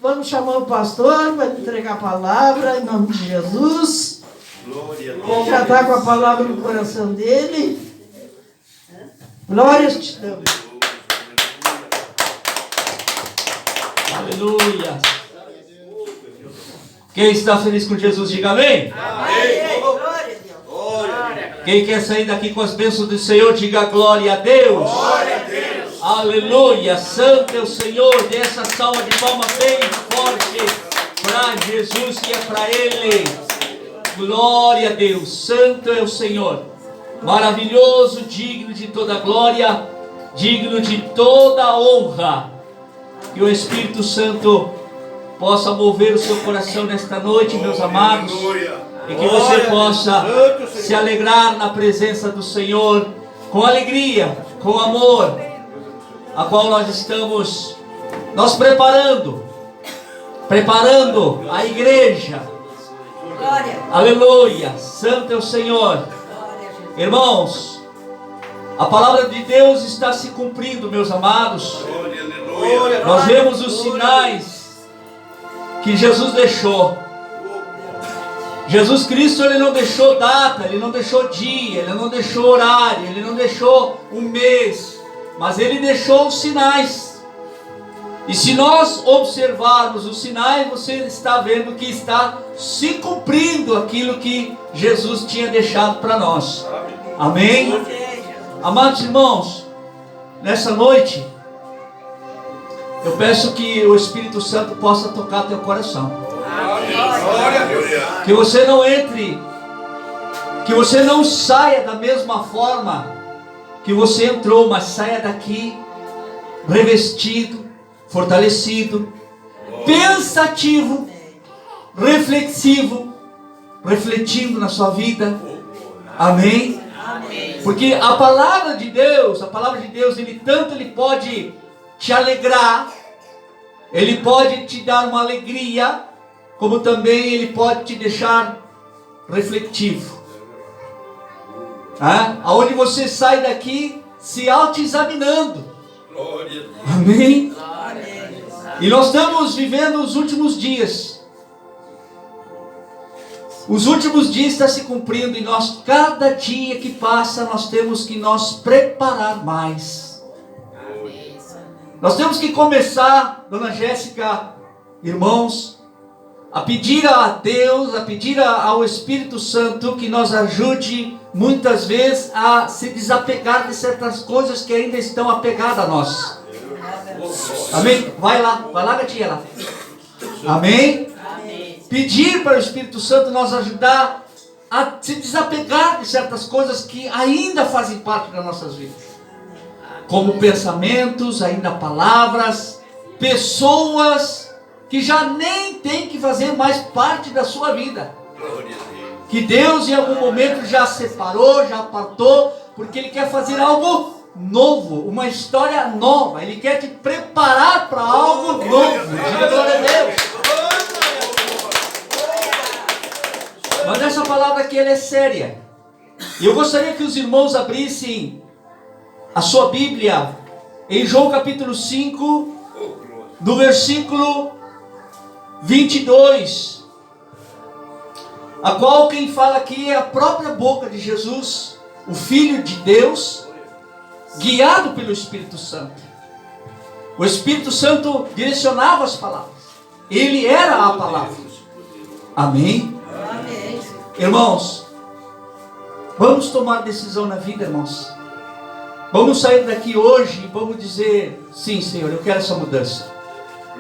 Vamos chamar o pastor para entregar a palavra em nome de Jesus. Ele já está com a palavra no coração dele. Glórias te damos. Aleluia. Quem está feliz com Jesus, diga amém. Amém. Glória a Deus. Quem quer sair daqui com as bênçãos do Senhor, diga glória a Deus. Glória a Deus. Aleluia. Santo é o Senhor. Dê essa salva de palmas bem forte para Jesus, que é para Ele. Glória a Deus. Santo é o Senhor. Maravilhoso, digno de toda glória, digno de toda honra. Que o Espírito Santo possa mover o seu coração nesta noite, meus amados, e que você possa se alegrar na presença do Senhor, com alegria, com amor, a qual nós estamos preparando a igreja. Aleluia, santo é o Senhor. Irmãos, a palavra de Deus está se cumprindo, meus amados. Nós vemos os sinais que Jesus deixou. Jesus Cristo, Ele não deixou data, Ele não deixou dia, Ele não deixou horário, Ele não deixou um mês, mas Ele deixou os sinais. E se nós observarmos os sinais, você está vendo que está se cumprindo aquilo que Jesus tinha deixado para nós. Amém? Amados irmãos, nessa noite, eu peço que o Espírito Santo possa tocar teu coração. Que você não entre, que você não saia da mesma forma que você entrou, mas saia daqui revestido, fortalecido, pensativo, reflexivo, refletindo na sua vida. Amém? Porque a palavra de Deus, ele pode te alegrar, Ele pode te dar uma alegria, como também Ele pode te deixar refletivo. Aonde você sai daqui se autoexaminando. Amém? E nós estamos vivendo os últimos dias. Os últimos dias estão se cumprindo e nós, cada dia que passa, nós temos que nos preparar mais. Nós temos que começar, dona Jéssica, irmãos, a pedir a Deus, a pedir ao Espírito Santo que nos ajude muitas vezes a se desapegar de certas coisas que ainda estão apegadas a nós. Amém? Vai lá, gatinha lá. Amém? Pedir para o Espírito Santo nos ajudar a se desapegar de certas coisas que ainda fazem parte das nossas vidas. Como pensamentos, ainda palavras, pessoas que já nem tem que fazer mais parte da sua vida. Que Deus em algum momento já separou, já apartou, porque Ele quer fazer algo novo, uma história nova. Ele quer te preparar para algo novo. Diga glória a Deus. Mas essa palavra aqui ela é séria. E eu gostaria que os irmãos abrissem a sua Bíblia em João capítulo 5, no versículo 22, a qual quem fala aqui é a própria boca de Jesus, o Filho de Deus, guiado pelo Espírito Santo. O Espírito Santo direcionava as palavras. Ele era a palavra. Amém? Amém. Irmãos, vamos tomar decisão na vida, irmãos. Vamos sair daqui hoje e vamos dizer: sim, Senhor, eu quero essa mudança.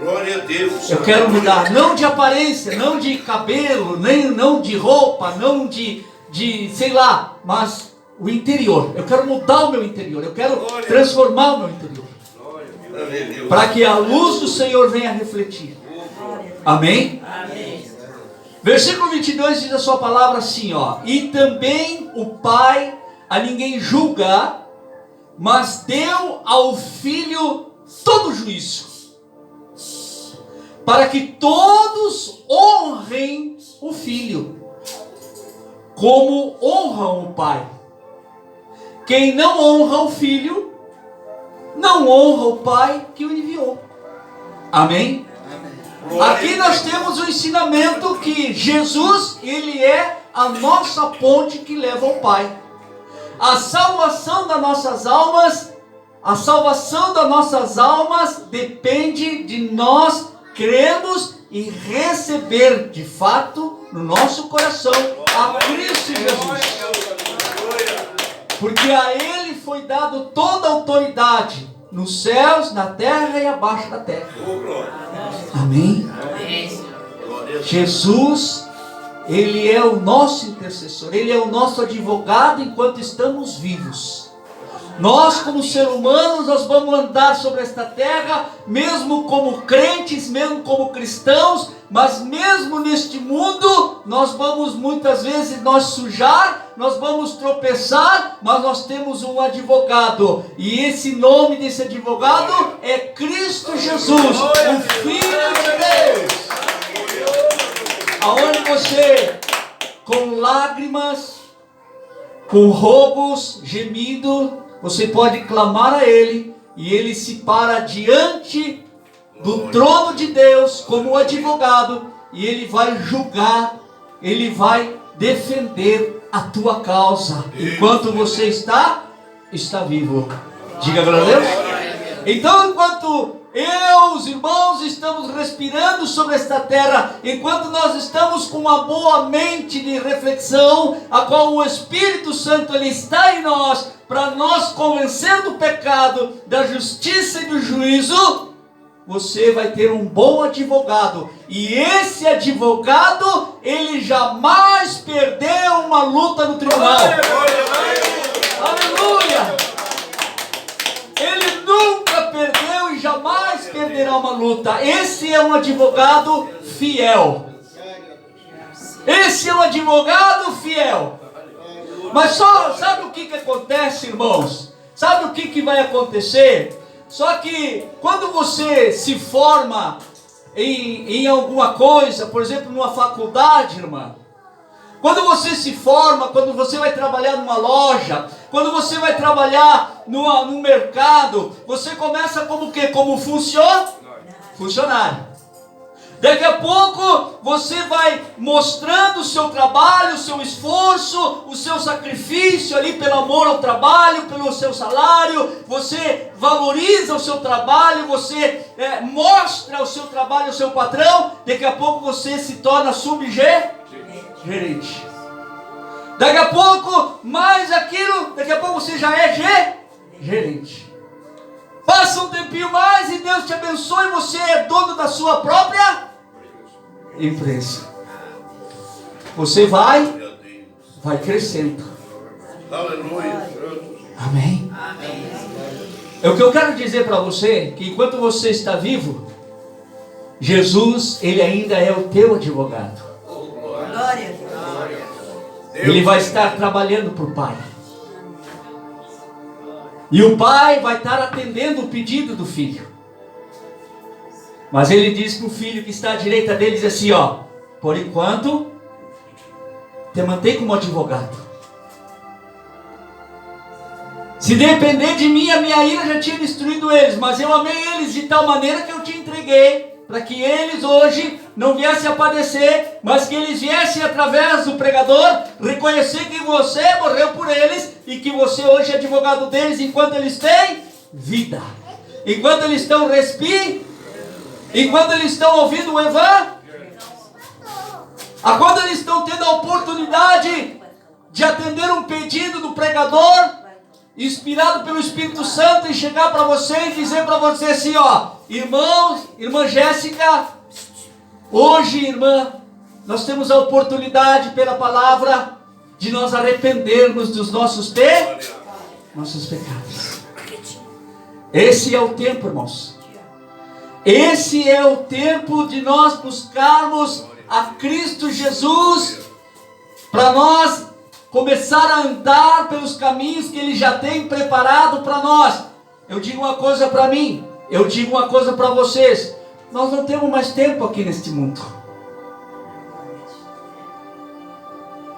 Glória a Deus. Eu quero mudar, não de aparência, não de cabelo, nem não de roupa, não de sei lá, mas o interior. Eu quero mudar o meu interior, eu quero transformar o meu interior, para que a luz do Senhor venha refletir. Amém? Amém. Versículo 22 diz a sua palavra assim, ó: e também o Pai a ninguém julga, mas deu ao Filho todo juízo, para que todos honrem o Filho, como honram o Pai. Quem não honra o Filho, não honra o Pai que o enviou. Amém? Aqui nós temos o ensinamento que Jesus, Ele é a nossa ponte que leva ao Pai. A salvação das nossas almas depende de nós crermos e receber de fato no nosso coração a Cristo Jesus. Porque a Ele foi dado toda a autoridade nos céus, na terra e abaixo da terra. Amém? Jesus, Ele é o nosso intercessor, Ele é o nosso advogado enquanto estamos vivos. Nós, como seres humanos, nós vamos andar sobre esta terra, mesmo como crentes, mesmo como cristãos, mas mesmo neste mundo, nós vamos muitas vezes sujar, nós vamos tropeçar, mas nós temos um advogado, e esse nome desse advogado é Cristo Jesus, o Filho de Deus. Aonde você, com lágrimas, com roubos, gemido, você pode clamar a Ele, e Ele se para diante do trono de Deus como advogado, e Ele vai julgar, Ele vai defender a tua causa, enquanto você está vivo. Diga glória a Deus. Então, enquanto os irmãos, estamos respirando sobre esta terra, enquanto nós estamos com uma boa mente de reflexão, a qual o Espírito Santo Ele está em nós, para nós convencer do pecado, da justiça e do juízo, você vai ter um bom advogado, e esse advogado, ele jamais perdeu uma luta no tribunal. Aleluia! Ele nunca perdeu e jamais perderá uma luta. Esse é um advogado fiel. Esse é um advogado fiel. Mas só sabe o que acontece, irmãos? Sabe o que vai acontecer? Só que quando você se forma em alguma coisa, por exemplo, numa faculdade, irmã, quando você se forma, quando você vai trabalhar numa loja, quando você vai trabalhar no mercado, você começa como o quê? Como funcionário. Daqui a pouco você vai mostrando o seu trabalho, o seu esforço, o seu sacrifício ali pelo amor ao trabalho, pelo seu salário. Você valoriza o seu trabalho, você mostra o seu trabalho ao seu patrão. Daqui a pouco você se torna gerente. Daqui a pouco, mais aquilo, daqui a pouco você já é gerente. Passa um tempinho mais e Deus te abençoe e você é dono da sua própria empresa. Você vai crescendo. Aleluia. Amém? É o que eu quero dizer para você, que enquanto você está vivo, Jesus, Ele ainda é o teu advogado. Glória. Ele vai estar trabalhando para o Pai. E o Pai vai estar atendendo o pedido do Filho. Mas Ele diz para o Filho que está à direita dele, diz assim, por enquanto, te mantém como advogado. Se depender de mim, a minha ira já tinha destruído eles, mas eu amei eles de tal maneira que eu te entreguei, para que eles hoje não viessem a padecer, mas que eles viessem através do pregador reconhecer que você morreu por eles e que você hoje é advogado deles enquanto eles têm vida, enquanto eles estão respirando, enquanto eles estão ouvindo o evangelho, quando eles estão tendo a oportunidade de atender um pedido do pregador, inspirado pelo Espírito Santo, e chegar para você e dizer para você assim, irmãos, irmã Jéssica, hoje, irmã, nós temos a oportunidade pela palavra de nós arrependermos dos nossos pecados. Esse é o tempo, irmãos. Esse é o tempo de nós buscarmos a Cristo Jesus, para nós começar a andar pelos caminhos que Ele já tem preparado para nós. Eu digo uma coisa para mim, eu digo uma coisa para vocês: nós não temos mais tempo aqui neste mundo.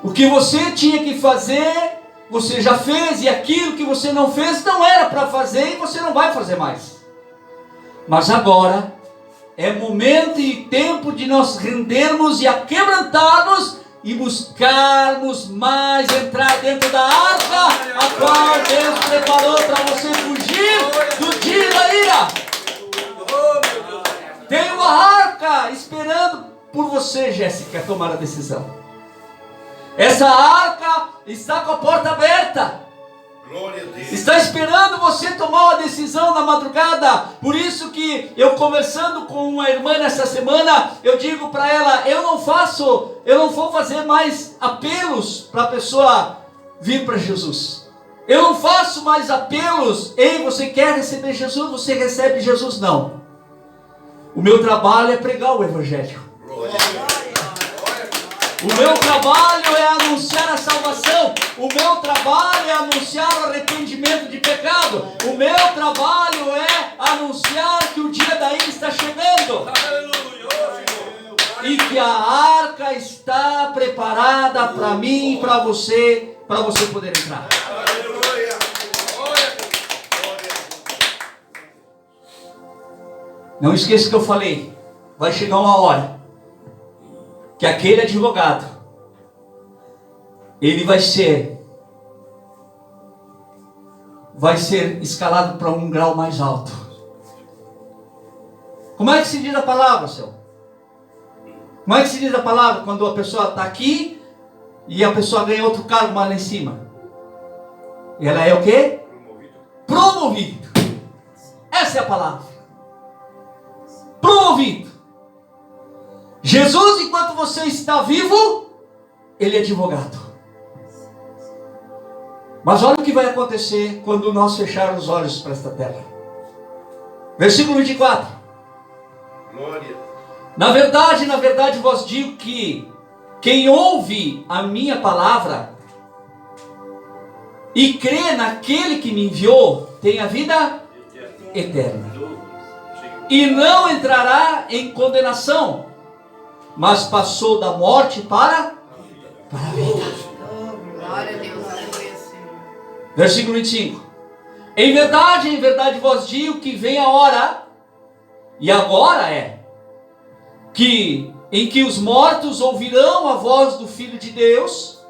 O que você tinha que fazer, você já fez, e aquilo que você não fez não era para fazer, e você não vai fazer mais. Mas agora é momento e tempo de nós rendermos e aquebrantarmos e buscarmos mais entrar dentro da arca, a qual Deus preparou para você fugir do dia da ira. Tem uma arca esperando por você, Jéssica, tomar a decisão. Essa arca está com a porta aberta. Glória a Deus. Está esperando você tomar uma decisão na madrugada. Por isso que eu, conversando com uma irmã nessa semana, eu digo para ela, eu não vou fazer mais apelos para a pessoa vir para Jesus. Eu não faço mais apelos, ei, você quer receber Jesus, você recebe Jesus, não. O meu trabalho é pregar o Evangelho. Glória a Deus. O meu trabalho é anunciar a salvação. O meu trabalho é anunciar o arrependimento de pecado. O meu trabalho é anunciar que o dia da ira está chegando. E que a arca está preparada para mim e para você poder entrar. Não esqueça que eu falei. Vai chegar uma hora que aquele advogado, ele vai ser escalado para um grau mais alto. Como é que se diz a palavra, senhor? Como é que se diz a palavra quando a pessoa está aqui e a pessoa ganha outro cargo mais lá em cima? E ela é o quê? Promovido. Essa é a palavra. Promovido. Jesus, enquanto você está vivo, Ele é advogado. Mas olha o que vai acontecer quando nós fecharmos os olhos para esta terra. Versículo 24. Glória. Na verdade vos digo que quem ouve a minha palavra e crê naquele que me enviou, tem a vida eterna. E não entrará em condenação, mas passou da morte para a vida. Glória a Deus, aleluia, Senhor. Versículo 25. Em verdade vos digo que vem a hora, e agora é, em que os mortos ouvirão a voz do Filho de Deus,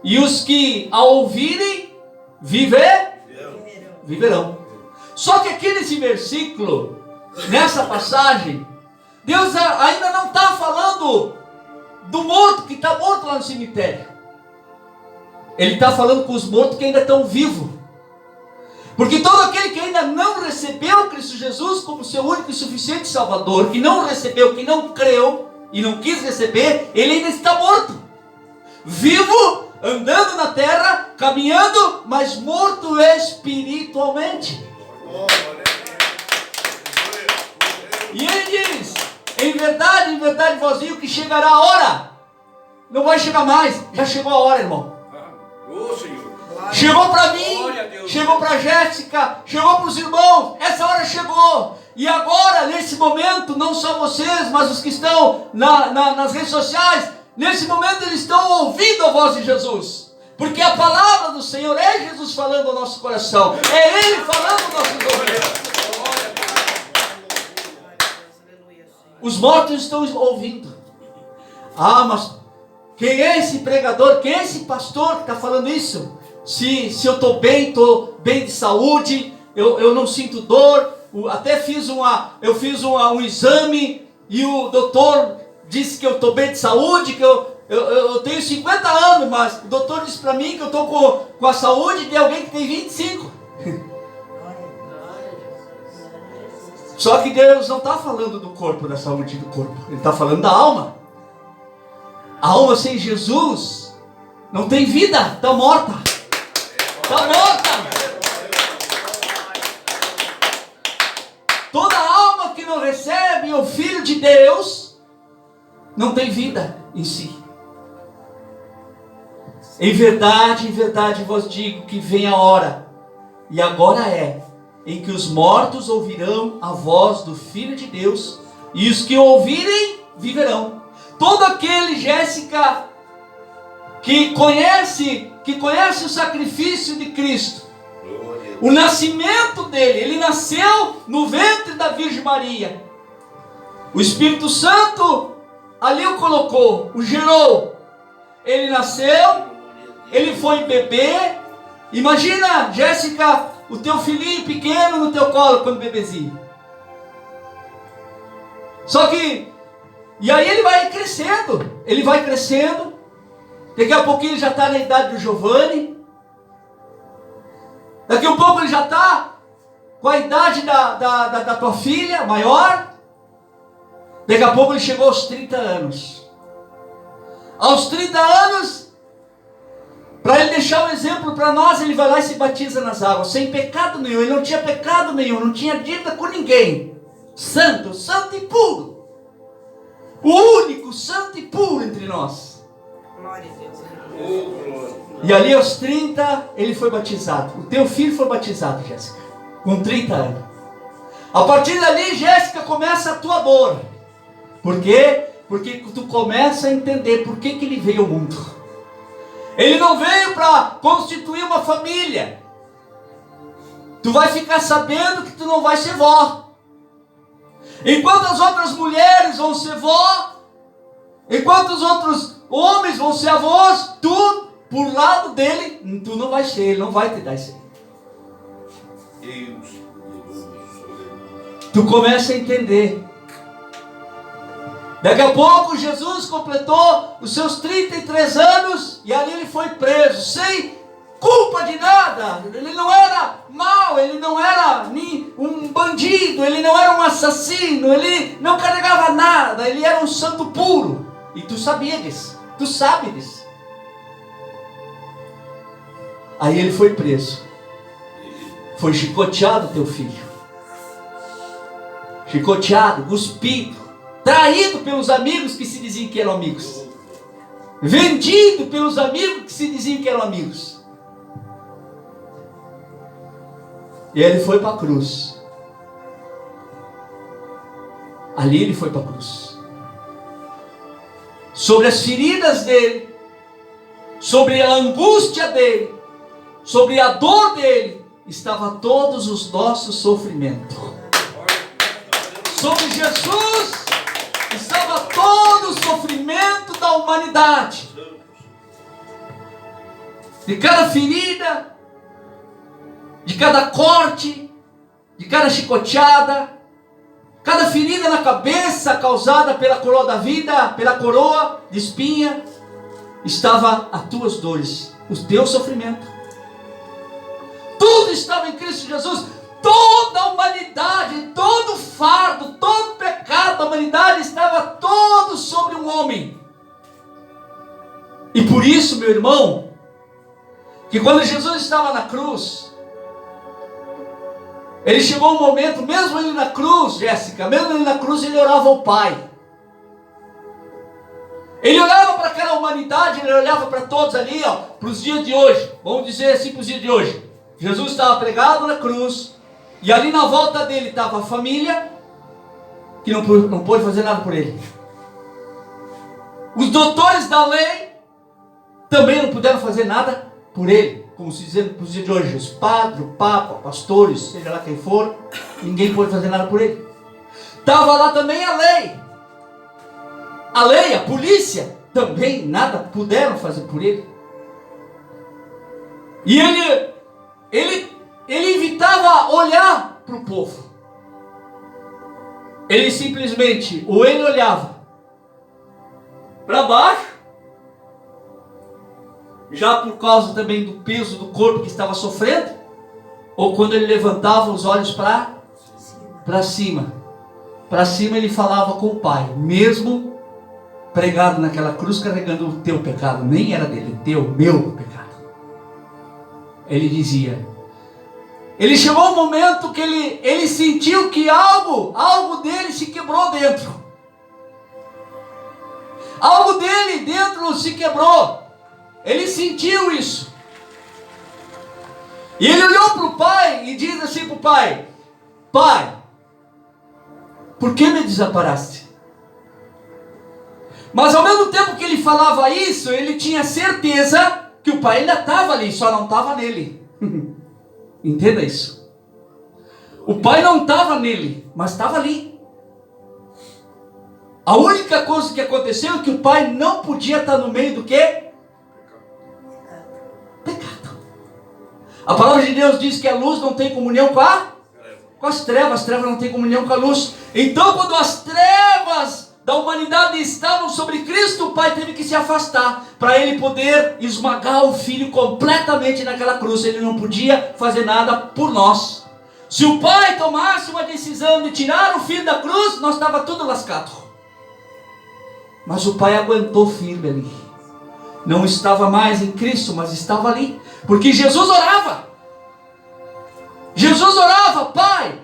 e os que a ouvirem, viverão. Só que aqui nesse versículo, nessa passagem, Deus ainda não está falando do morto que está morto lá no cemitério. Ele está falando com os mortos que ainda estão vivos. Porque todo aquele que ainda não recebeu Cristo Jesus como seu único e suficiente Salvador, que não recebeu, que não creu e não quis receber, ele ainda está morto. Vivo, andando na terra, caminhando, mas morto espiritualmente. E ele diz, em verdade vos digo que chegará a hora. Não vai chegar mais, já chegou a hora, irmão. Chegou para mim, chegou para Jéssica, chegou para os irmãos, essa hora chegou. E agora, nesse momento, não só vocês, mas os que estão nas redes sociais, nesse momento eles estão ouvindo a voz de Jesus. Porque a palavra do Senhor é Jesus falando ao nosso coração, é Ele falando ao nosso ouvidos. Os mortos estão ouvindo. Ah, mas quem é esse pregador? Quem é esse pastor que está falando isso? Se eu estou bem de saúde, eu não sinto dor. Até fiz um exame e o doutor disse que eu estou bem de saúde, que eu tenho 50 anos, mas o doutor disse para mim que eu estou com a saúde de alguém que tem 25. Só que Deus não está falando do corpo, da saúde do corpo. Ele está falando da alma. A alma sem Jesus não tem vida, está morta. Está morta. Toda alma que não recebe o Filho de Deus não tem vida em si. Em verdade vos digo que vem a hora, e agora é, em que os mortos ouvirão a voz do Filho de Deus, e os que ouvirem viverão. Todo aquele, Jéssica, que conhece o sacrifício de Cristo, o nascimento dele, ele nasceu no ventre da Virgem Maria, O Espírito Santo ali o colocou, o gerou. Ele nasceu, ele foi bebê. Imagina, Jéssica, o teu filhinho pequeno no teu colo quando bebezinho. Só que, e aí ele vai crescendo. Ele vai crescendo. Daqui a pouquinho ele já está na idade do Giovanni. Daqui a pouco ele já está com a idade da tua filha maior. Daqui a pouco ele chegou aos 30 anos. Aos 30 anos, para ele deixar um exemplo para nós, ele vai lá e se batiza nas águas, sem pecado nenhum. Ele não tinha pecado nenhum, não tinha dívida com ninguém. Santo, santo e puro. O único santo e puro entre nós. Glória a Deus. E ali aos 30 ele foi batizado. O teu filho foi batizado, Jéssica, com 30 anos. A partir dali, Jéssica, começa a tua dor. Por quê? Porque tu começa a entender por que ele veio ao mundo. Ele não veio para constituir uma família. Tu vai ficar sabendo que tu não vai ser vó. Enquanto as outras mulheres vão ser vó, enquanto os outros homens vão ser avós, tu, por lado dele, tu não vai ser, ele não vai te dar isso aí. Tu começa a entender. Daqui a pouco Jesus completou os seus 33 anos e ali ele foi preso, sem culpa de nada. Ele não era mau, ele não era nem um bandido, ele não era um assassino, ele não carregava nada, ele era um santo puro. E tu sabia disso, tu sabe disso. Aí ele foi preso, foi chicoteado teu filho, chicoteado, cuspido, traído pelos amigos que se diziam que eram amigos, vendido pelos amigos que se diziam que eram amigos. E ele foi para a cruz. Ali ele foi para a cruz. Sobre as feridas dele, sobre a angústia dele, sobre a dor dele, estava todos os nossos sofrimentos. Sobre Jesus estava todo o sofrimento da humanidade. De cada ferida, de cada corte, de cada chicoteada, cada ferida na cabeça causada pela coroa da vida, pela coroa de espinha, estava as tuas dores, o teu sofrimento. Tudo estava em Cristo Jesus. Toda a humanidade, todo o fardo, todo o pecado da humanidade estava todo sobre um homem. E por isso, meu irmão, que quando Jesus estava na cruz, ele chegou um momento, mesmo ele na cruz, Jéssica, mesmo ele na cruz, ele orava ao Pai. Ele olhava para aquela humanidade, ele olhava para todos ali, para os dias de hoje. Vamos dizer assim, para os dias de hoje. Jesus estava pregado na cruz, e ali na volta dele estava a família, que não pôde fazer nada por ele. Os doutores da lei também não puderam fazer nada por ele. Como se diz nos dias de hoje, os padres, o papa, pastores, seja lá quem for, ninguém pôde fazer nada por ele. Estava lá também a lei. A lei, a polícia, também nada puderam fazer por ele. E ele evitava olhar para o povo. Ele simplesmente, ou ele olhava para baixo, já por causa também do peso do corpo que estava sofrendo, ou quando ele levantava os olhos para cima. Para cima ele falava com o Pai, mesmo pregado naquela cruz, carregando o teu pecado, nem era dele, meu pecado. Ele dizia, ele chegou um momento que ele sentiu que algo dele se quebrou dentro. Algo dele dentro se quebrou. Ele sentiu isso. E ele olhou para o Pai e diz assim para o Pai, Pai, por que me desamparaste? Mas ao mesmo tempo que ele falava isso, ele tinha certeza que o Pai ainda estava ali, só não estava nele. Entenda isso. O Pai não estava nele, mas estava ali. A única coisa que aconteceu é que o pai não podia estar no meio do quê? Pecado. A palavra de Deus diz que a luz não tem comunhão com as trevas não têm comunhão com a luz. Então, quando as trevas da humanidade estavam sobre Cristo, o pai teve que se afastar, para ele poder esmagar o filho completamente naquela cruz. Ele não podia fazer nada por nós. Se o pai tomasse uma decisão de tirar o filho da cruz, nós estava tudo lascado. Mas o pai aguentou firme ali. Não estava mais em Cristo, mas estava ali, porque Jesus orava. Jesus orava: Pai,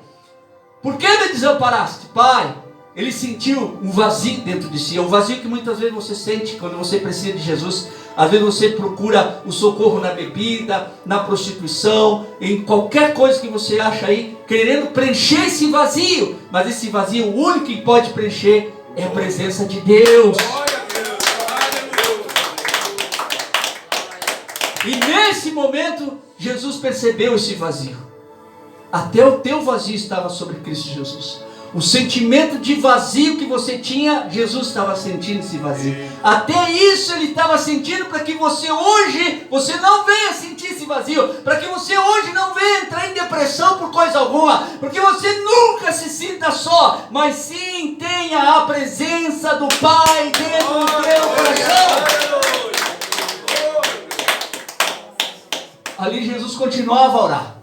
por que me desamparaste? Pai, ele sentiu um vazio dentro de si. É um vazio que muitas vezes você sente quando você precisa de Jesus. Às vezes você procura o socorro na bebida, na prostituição, em qualquer coisa que você acha aí, querendo preencher esse vazio. Mas esse vazio, o único que pode preencher é a presença de Deus. E nesse momento, Jesus percebeu esse vazio. Até o teu vazio estava sobre Cristo Jesus. O sentimento de vazio que você tinha, Jesus estava sentindo esse vazio. Até isso ele estava sentindo, para que você hoje, você não venha sentir esse vazio. Para que você hoje não venha entrar em depressão por coisa alguma. Porque você nunca se sinta só, mas sim tenha a presença do Pai dentro do teu coração. Ali Jesus continuava a orar.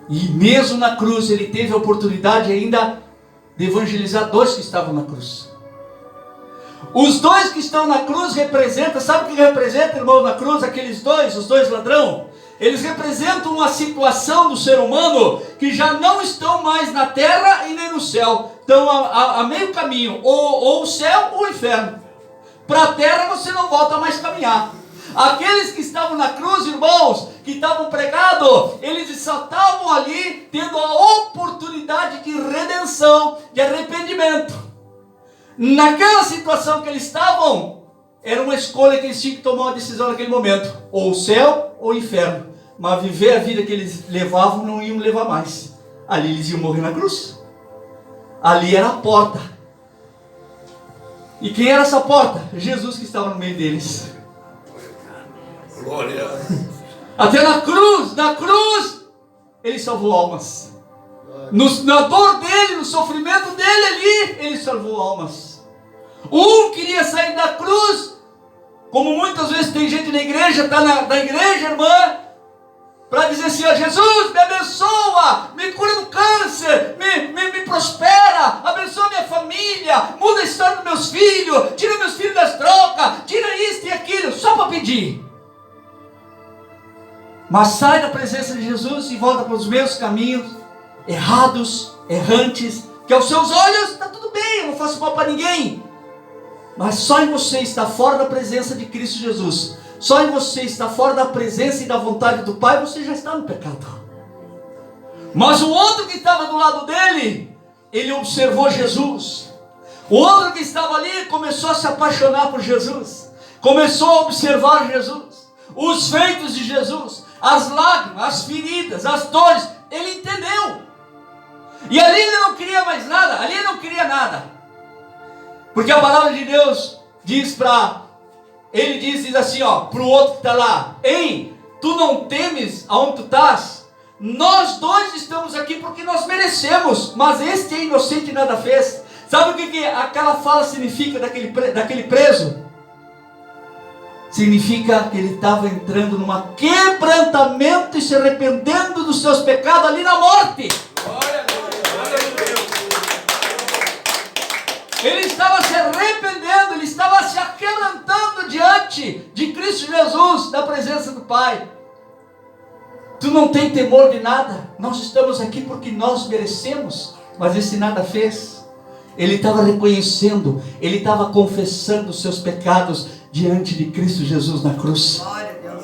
E mesmo na cruz, ele teve a oportunidade ainda de evangelizar dois que estavam na cruz. Os dois que estão na cruz representam, sabe o que representa, irmão, na cruz? Aqueles dois, os dois ladrões, eles representam uma situação do ser humano que já não estão mais na terra e nem no céu. Estão a meio caminho, ou o céu ou o inferno. Para a terra você não volta mais a caminhar. Aqueles que estavam na cruz, irmãos, que estavam pregados, eles só estavam ali tendo a oportunidade de redenção, de arrependimento. Naquela situação que eles estavam, era uma escolha que eles tinham que tomar uma decisão naquele momento: ou o céu ou o inferno. Mas viver a vida que eles levavam, não iam levar mais. Ali eles iam morrer na cruz. Ali era a porta. E quem era essa porta? Jesus, que estava no meio deles. Glória. Até na cruz, ele salvou almas. Na dor dele, no sofrimento dele ali, ele salvou almas. Um queria sair da cruz, como muitas vezes tem gente na igreja, está na igreja, irmã, para dizer assim: ó, Jesus, me abençoa, me cura do câncer, me prospera, abençoa minha família, muda a história dos meus filhos, tira meus filhos das drogas, tira isso e aquilo, só para pedir. Mas sai da presença de Jesus e volta para os meus caminhos errados, errantes, que aos seus olhos está tudo bem, eu não faço mal para ninguém. Mas só em você está fora da presença de Cristo Jesus. Só em você está fora da presença e da vontade do Pai, você já está no pecado. Mas o outro que estava do lado dele, ele observou Jesus. O outro que estava ali começou a se apaixonar por Jesus. Começou a observar Jesus, os feitos de Jesus, as lágrimas, as feridas, as dores. Ele entendeu. E ali ele não queria mais nada. Ali ele não queria nada. Porque a palavra de Deus diz para... Ele diz assim, ó, para o outro que está lá: Ei, tu não temes aonde tu estás? Nós dois estamos aqui porque nós merecemos, mas este é inocente e nada fez. Sabe o que aquela fala significa daquele preso? Significa que ele estava entrando num quebrantamento e se arrependendo dos seus pecados ali na morte. Glória a Deus. Ele estava se arrependendo, ele estava se aquebrantando diante de Cristo Jesus, da presença do Pai. Tu não tem temor de nada. Nós estamos aqui porque nós merecemos, mas esse nada fez. Ele estava reconhecendo, ele estava confessando os seus pecados diante de Cristo Jesus na cruz. Glória a Deus.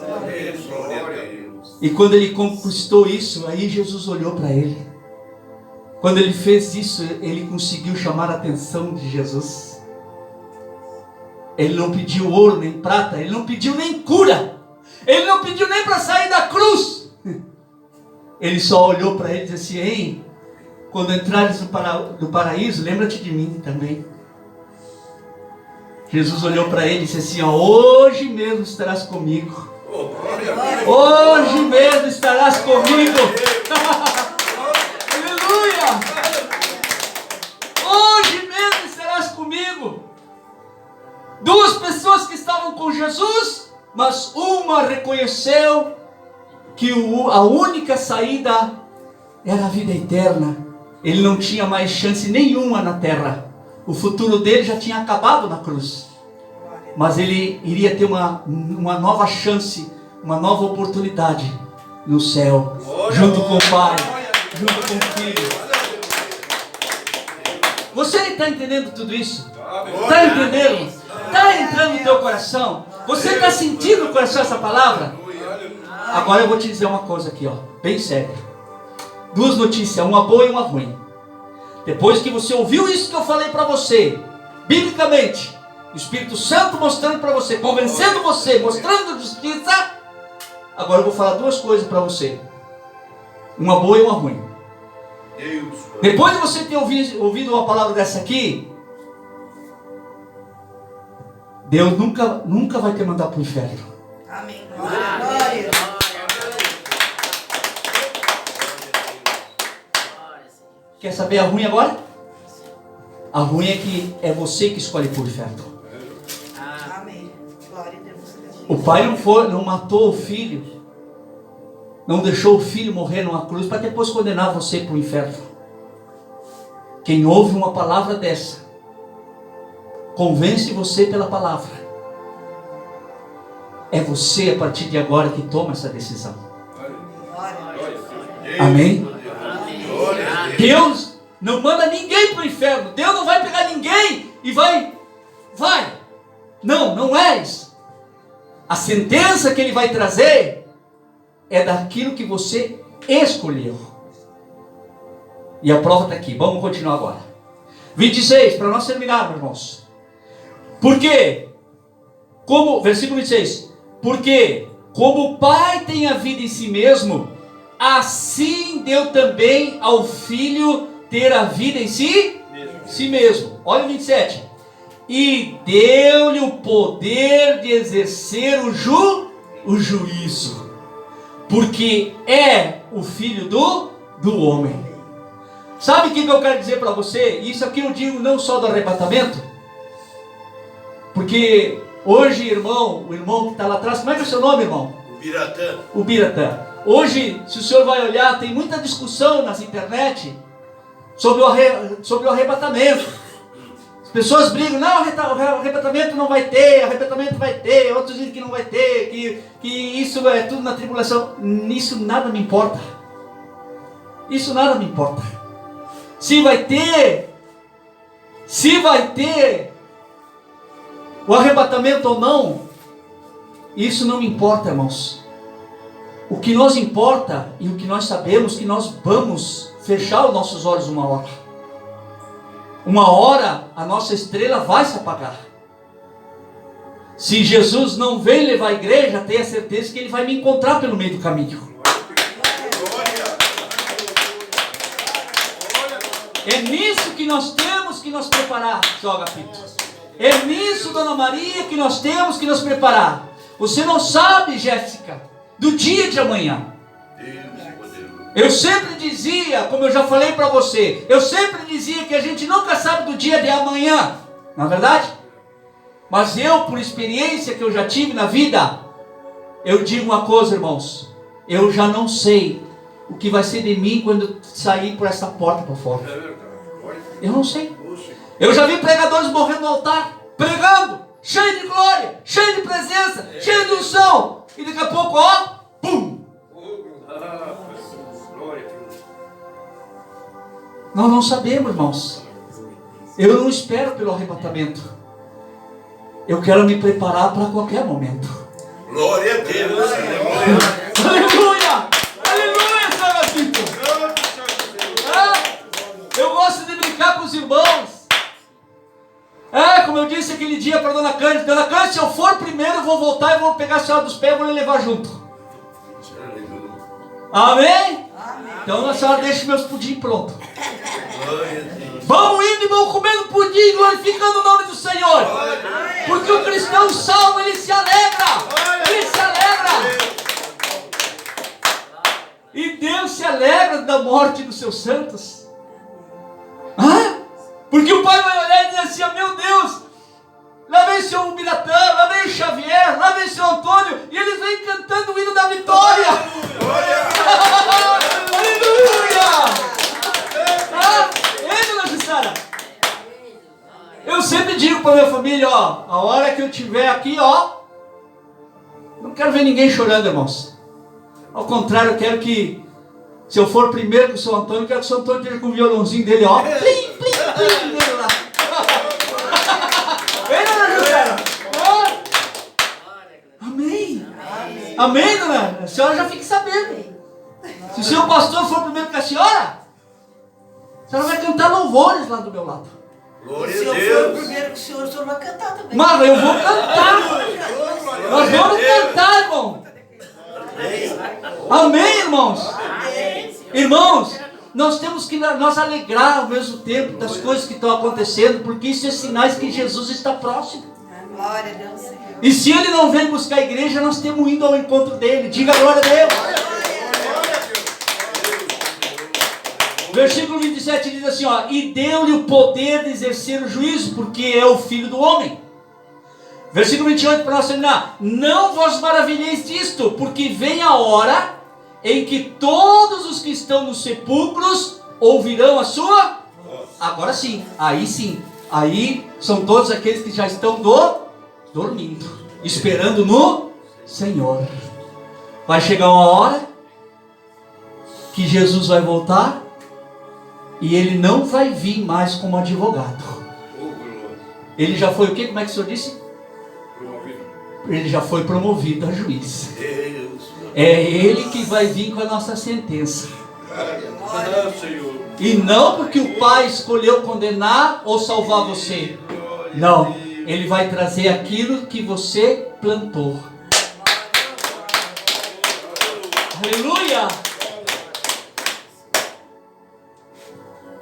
Glória a Deus. E quando ele conquistou isso, aí Jesus olhou para ele. Quando ele fez isso, ele conseguiu chamar a atenção de Jesus. Ele não pediu ouro nem prata, ele não pediu nem cura, ele não pediu nem para sair da cruz. Ele só olhou para ele e disse assim: Ei, quando entrares no paraíso, lembra-te de mim também. Jesus olhou para ele e disse assim, ó, hoje mesmo estarás comigo. Hoje mesmo estarás comigo. Aleluia. Hoje mesmo estarás comigo. Duas pessoas que estavam com Jesus, mas uma reconheceu que a única saída era a vida eterna. Ele não tinha mais chance nenhuma na terra. O futuro dele já tinha acabado na cruz. Mas ele iria ter uma nova chance, uma nova oportunidade no céu, junto com o Pai, junto com o Filho. Você está entendendo tudo isso? Está entendendo? Está entrando no teu coração? Você está sentindo no coração essa palavra? Agora eu vou te dizer uma coisa aqui, ó, bem séria. Duas notícias, uma boa e uma ruim. Depois que você ouviu isso que eu falei para você, biblicamente, o Espírito Santo mostrando para você, convencendo você, mostrando justiça, agora eu vou falar duas coisas para você. Uma boa e uma ruim. Depois de você ter ouvido uma palavra dessa aqui, Deus nunca vai te mandar para o inferno. Amém. Glória. Quer saber a ruim agora? A ruim é que é você que escolhe por inferno. Amém. Glória a Deus. O pai não matou o filho, não deixou o filho morrer numa cruz para depois condenar você para o inferno. Quem ouve uma palavra dessa, convence você pela palavra. É você a partir de agora que toma essa decisão. Amém? Deus não manda ninguém para o inferno. Deus não vai pegar ninguém e vai. Não é isso. A sentença que Ele vai trazer é daquilo que você escolheu. E a prova está aqui. Vamos continuar agora. 26, para nós terminarmos, irmãos. Porque, versículo 26. Porque, como o Pai tem a vida em si mesmo, assim deu também ao Filho ter a vida em si mesmo. Olha o 27. E deu-lhe o poder de exercer o juízo, porque é o Filho do homem. Sabe o que eu quero dizer para você? Isso aqui eu digo não só do arrebatamento, porque hoje, o irmão que está lá atrás, como é que é o seu nome, irmão? O Biratã. Hoje, se o senhor vai olhar, tem muita discussão nas internet sobre o arrebatamento. As pessoas brigam, não, arrebatamento não vai ter, arrebatamento vai ter, outros dizem que não vai ter, que isso é tudo na tribulação. Isso nada me importa. Isso nada me importa. Se vai ter o arrebatamento ou não, isso não me importa, irmãos. O que nos importa e o que nós sabemos, que nós vamos fechar os nossos olhos uma hora. Uma hora a nossa estrela vai se apagar. Se Jesus não vem levar a igreja, tenha certeza que Ele vai me encontrar pelo meio do caminho. É nisso que nós temos que nos preparar, seu Agapito. É nisso, Dona Maria, que nós temos que nos preparar. Você não sabe, Jéssica, do dia de amanhã. Eu sempre dizia, como eu já falei para você, eu sempre dizia que a gente nunca sabe do dia de amanhã, não é verdade? Mas eu, por experiência que eu já tive na vida, eu digo uma coisa, irmãos, eu já não sei o que vai ser de mim quando sair por essa porta para fora. Eu não sei. Eu já vi pregadores morrendo no altar, pregando, cheio de glória, cheio de presença, cheio de unção, e daqui a pouco, ó, pum! Nós não sabemos, irmãos. Eu não espero pelo arrebatamento. Eu quero me preparar para qualquer momento. Glória a Deus. Aleluia! Aleluia, Senhor Agapito! Eu gosto de brincar com os irmãos. Como eu disse aquele dia para Dona Cândida. Dona Cândida, se eu for primeiro, eu vou voltar e vou pegar a senhora dos pés e vou lhe levar junto. Amém? Então a senhora deixa meus pudim pronto. Vamos indo e vamos comendo pudim, glorificando o nome do Senhor. Porque o cristão salvo, ele se alegra. Ele se alegra. E Deus se alegra da morte dos seus santos. Porque o Pai vai olhar e dizer assim: meu Deus, lá vem o seu Biratã, lá vem o Xavier, lá vem o seu Antônio, e eles vêm cantando o hino da vitória. Aleluia! Dona Jussara, eu sempre digo para minha família, ó, a hora que eu estiver aqui, ó, não quero ver ninguém chorando, irmãos. Ao contrário, eu quero que, se eu for primeiro com o seu Antônio, eu quero que o seu Antônio esteja com o violãozinho dele, ó, plim, plim, plim, dele lá. Vem, Dona Jussara. Amém. Amém, dona? A senhora já fique sabendo. Se o seu pastor for primeiro com a senhora vai cantar louvores lá do meu lado. Glória Se a eu for Deus. primeiro que o senhor vai cantar também. Mas eu vou cantar. Nós vamos cantar, irmão. Amém, irmãos? Irmãos, nós temos que nos alegrar ao mesmo tempo das coisas que estão acontecendo, porque isso é sinais que Jesus está próximo. Glória a Deus, Senhor. E se Ele não vem buscar a igreja, nós temos ido ao encontro dEle. Diga glória a Deus. Versículo 27 diz assim, ó: e deu-lhe o poder de exercer o juízo, porque é o Filho do Homem. Versículo 28, para nós terminar: não vos maravilheis disto, porque vem a hora em que todos os que estão nos sepulcros ouvirão a sua... Agora sim, aí são todos aqueles que já estão dormindo, esperando no Senhor. Vai chegar uma hora que Jesus vai voltar e Ele não vai vir mais como advogado. Ele já foi o quê? Como é que o senhor disse? Ele já foi promovido a juiz. É Ele que vai vir com a nossa sentença. E não porque o Pai escolheu condenar ou salvar você. Não, Ele vai trazer aquilo que você plantou. Aleluia!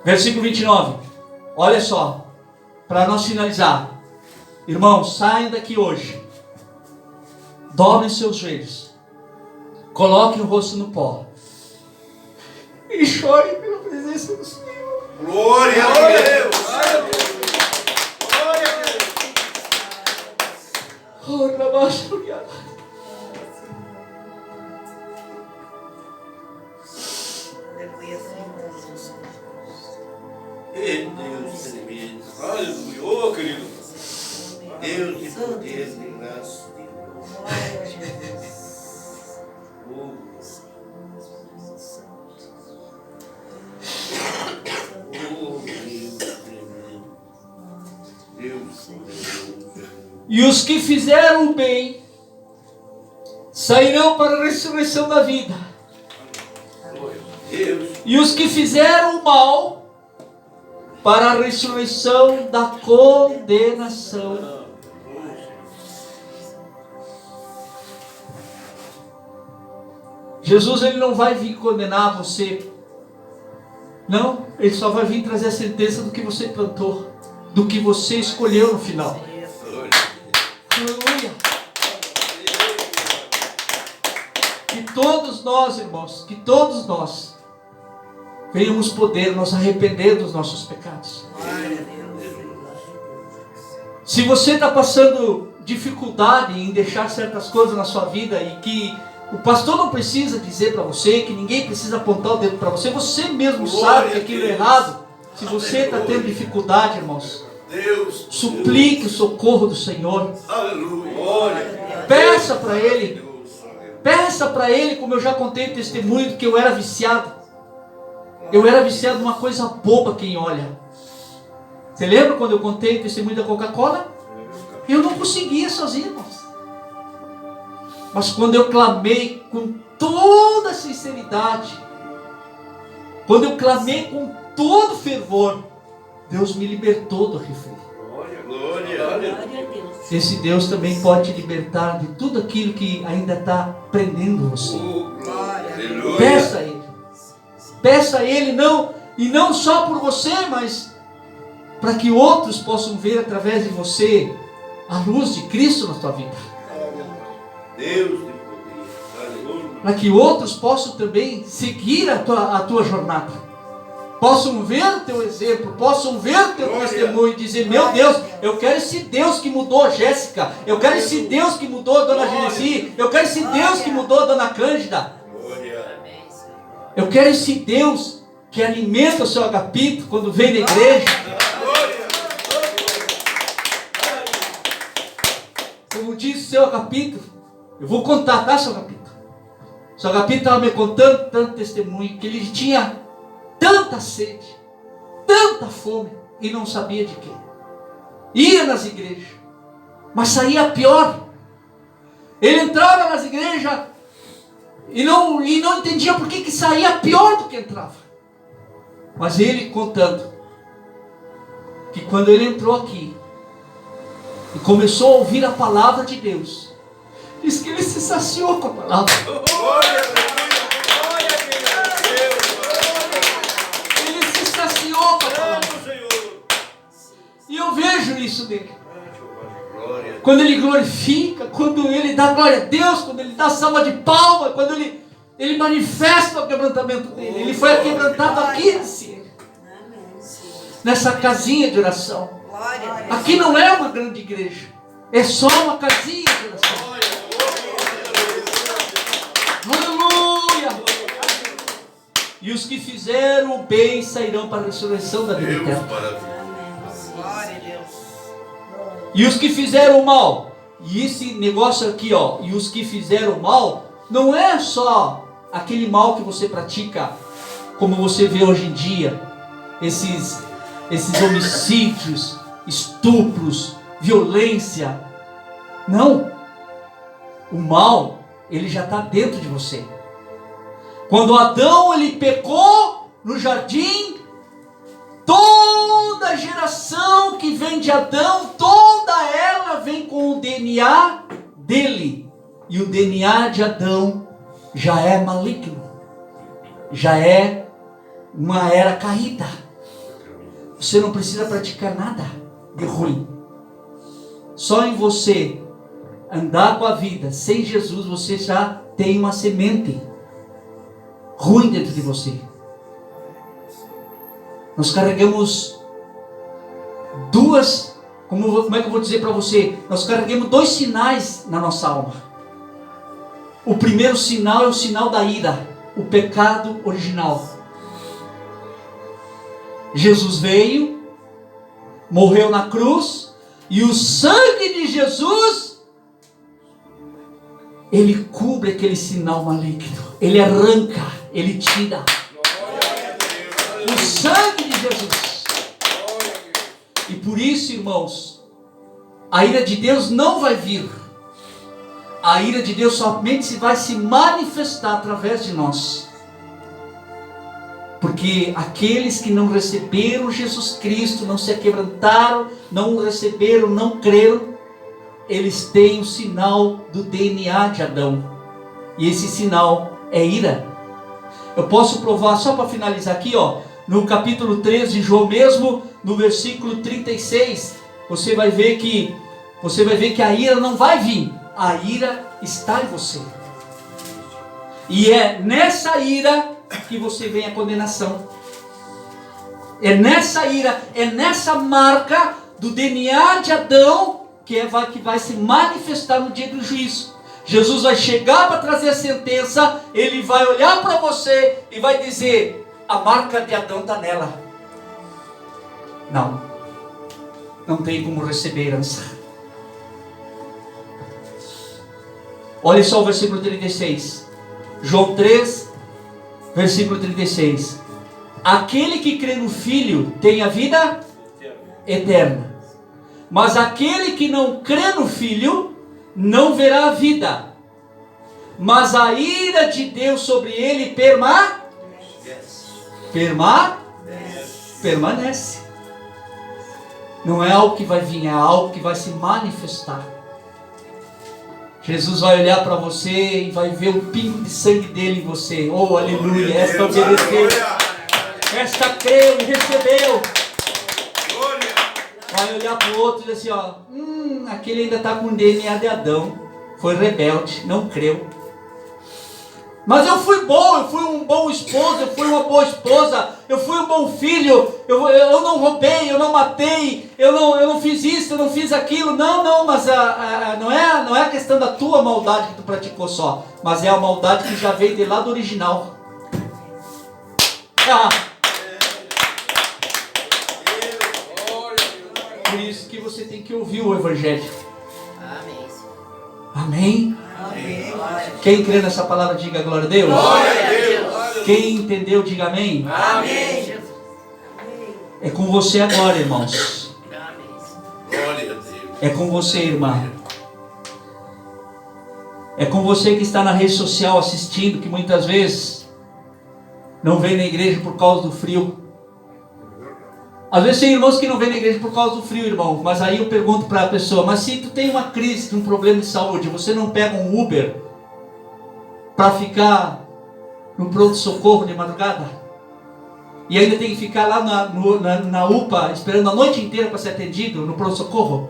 Versículo 29. Olha só, para nós finalizar. Irmãos, saiam daqui hoje. Dobrem seus joelhos. Coloquem o rosto no pó. E chorem pela presença do Senhor. Glória a Deus. Glória a Deus. Aleluia, Senhor. Deus tremendo. Aleluia. Ô, querido. Deus de poder, de graça, de Glória a Jesus. E os que fizeram o bem sairão para a ressurreição da vida. E os que fizeram o mal para a ressurreição da condenação. Jesus, Ele não vai vir condenar você. Não, Ele só vai vir trazer a sentença do que você plantou, do que você escolheu no final. Aleluia. Que todos nós, irmãos, que todos nós venhamos poder nos arrepender dos nossos pecados. Se você está passando dificuldade em deixar certas coisas na sua vida e que o pastor não precisa dizer para você, que ninguém precisa apontar o dedo para você, você mesmo sabe que aquilo é errado. Se você está tendo dificuldade, irmãos, suplique o socorro do Senhor. Peça para Ele. Peça para Ele, como eu já contei o testemunho de que eu era viciado. Eu era viciado numa coisa boba, quem olha. Você lembra quando eu contei o testemunho da Coca-Cola? Eu não conseguia sozinho, irmãos. Mas quando eu clamei com toda sinceridade, quando eu clamei com todo fervor, Deus me libertou do refri. Glória a Deus. Esse Deus também pode te libertar de tudo aquilo que ainda está prendendo você. Peça a Ele. Peça a Ele, não E não só por você, mas para que outros possam ver através de você a luz de Cristo na tua vida. Deus de poder. Aleluia. Para que outros possam também seguir a tua jornada. Possam ver o teu exemplo, possam ver o teu testemunho e dizer: meu Deus, eu quero esse Deus que mudou a Jéssica, eu quero esse Deus que mudou a Dona Genesi, eu quero esse Deus que mudou a Dona Cândida. Glória. Eu quero esse Deus que alimenta o seu agapito quando vem na igreja. Como diz o seu agapito, eu vou contar, tá, seu agapito? O seu agapito estava me contando tanto testemunho, que ele tinha tanta sede, tanta fome, e não sabia de quê. Ia nas igrejas, mas saía pior. Ele entrava nas igrejas e não entendia por que saía pior do que entrava. Mas ele contando que quando ele entrou aqui e começou a ouvir a palavra de Deus, diz que ele se saciou com a palavra. Ele se saciou com a palavra. E eu vejo isso nele. Quando ele glorifica, quando ele dá glória a Deus, quando ele dá salva de palmas, quando ele manifesta o quebrantamento dele. Ele foi quebrantado aqui, nessa casinha de oração. Aqui não é uma grande igreja, é só uma casinha de oração. Aleluia! E os que fizeram o bem sairão para a ressurreição da vida eterna. Glória a Deus. E os que fizeram o mal, e esse negócio aqui, ó, e os que fizeram o mal, não é só aquele mal que você pratica, como você vê hoje em dia, esses homicídios, estupros, violência. Não. O mal, ele já está dentro de você. Quando Adão, ele pecou no jardim, toda geração que vem de Adão, toda ela vem com o DNA dele. E o DNA de Adão já é maligno. Já é uma era caída. Você não precisa praticar nada de ruim. Só em você andar com a vida sem Jesus, você já tem uma semente ruim dentro de você. Nós carregamos como é que eu vou dizer para você? Nós carregamos 2 sinais na nossa alma. O primeiro sinal é o sinal da ira, o pecado original. Jesus veio, morreu na cruz, e o sangue de Jesus, ele cobre aquele sinal maligno, ele arranca, ele tira. O sangue de Jesus. E por isso, irmãos, a ira de Deus não vai vir. A ira de Deus somente vai se manifestar através de nós. Porque aqueles que não receberam Jesus Cristo, não se aquebrantaram, não o receberam, não creram, eles têm o sinal do DNA de Adão. E esse sinal é ira. Eu posso provar, só para finalizar aqui, ó, no capítulo 13 de João mesmo, no versículo 36, você vai ver que a ira não vai vir. A ira está em você. E é nessa ira que você vem a condenação. É nessa ira, é nessa marca do DNA de Adão que vai se manifestar no dia do juízo. Jesus vai chegar para trazer a sentença, ele vai olhar para você e vai dizer: a marca de Adão está nela. Não tem como receber herança. Olha só o versículo 36. João 3, versículo 36. Aquele que crê no Filho tem a vida eterna. Mas aquele que não crê no Filho não verá a vida, mas a ira de Deus sobre ele permanece. Não é algo que vai vir, é algo que vai se manifestar. Jesus vai olhar para você e vai ver o pingo de sangue dele em você. Oh, aleluia! Esta obedeceu. Esta creu e recebeu. Glória. Vai olhar para o outro e dizer assim, ó, aquele ainda está com DNA de Adão. Foi rebelde, não creu. Mas eu fui bom, eu fui um bom esposo, eu fui uma boa esposa, eu fui um bom filho, eu não roubei, eu não matei, eu não fiz isso, eu não fiz aquilo. Não, mas não é a questão da tua maldade que tu praticou só, mas é a maldade que já veio de lá do original. Por isso que você tem que ouvir o Evangelho. Amém? Amém. Quem crê nessa palavra, diga glória a Deus. Glória a Deus. Quem entendeu, diga amém. Amém. É com você agora, irmãos. Glória a Deus. É com você, irmã. É com você que está na rede social assistindo, que muitas vezes não vem na igreja por causa do frio. Às vezes tem irmãos que não vêm na igreja por causa do frio, irmão. Mas aí eu pergunto para a pessoa, mas se tu tem uma crise, um problema de saúde, você não pega um Uber para ficar no pronto-socorro de madrugada? E ainda tem que ficar lá na UPA esperando a noite inteira para ser atendido no pronto-socorro?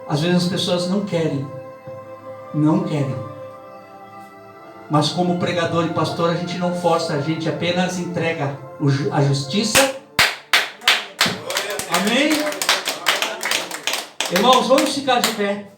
Às vezes as pessoas não querem. Mas como pregador e pastor, a gente não força, a gente apenas entrega a justiça. Amém? Irmãos, vamos ficar de pé.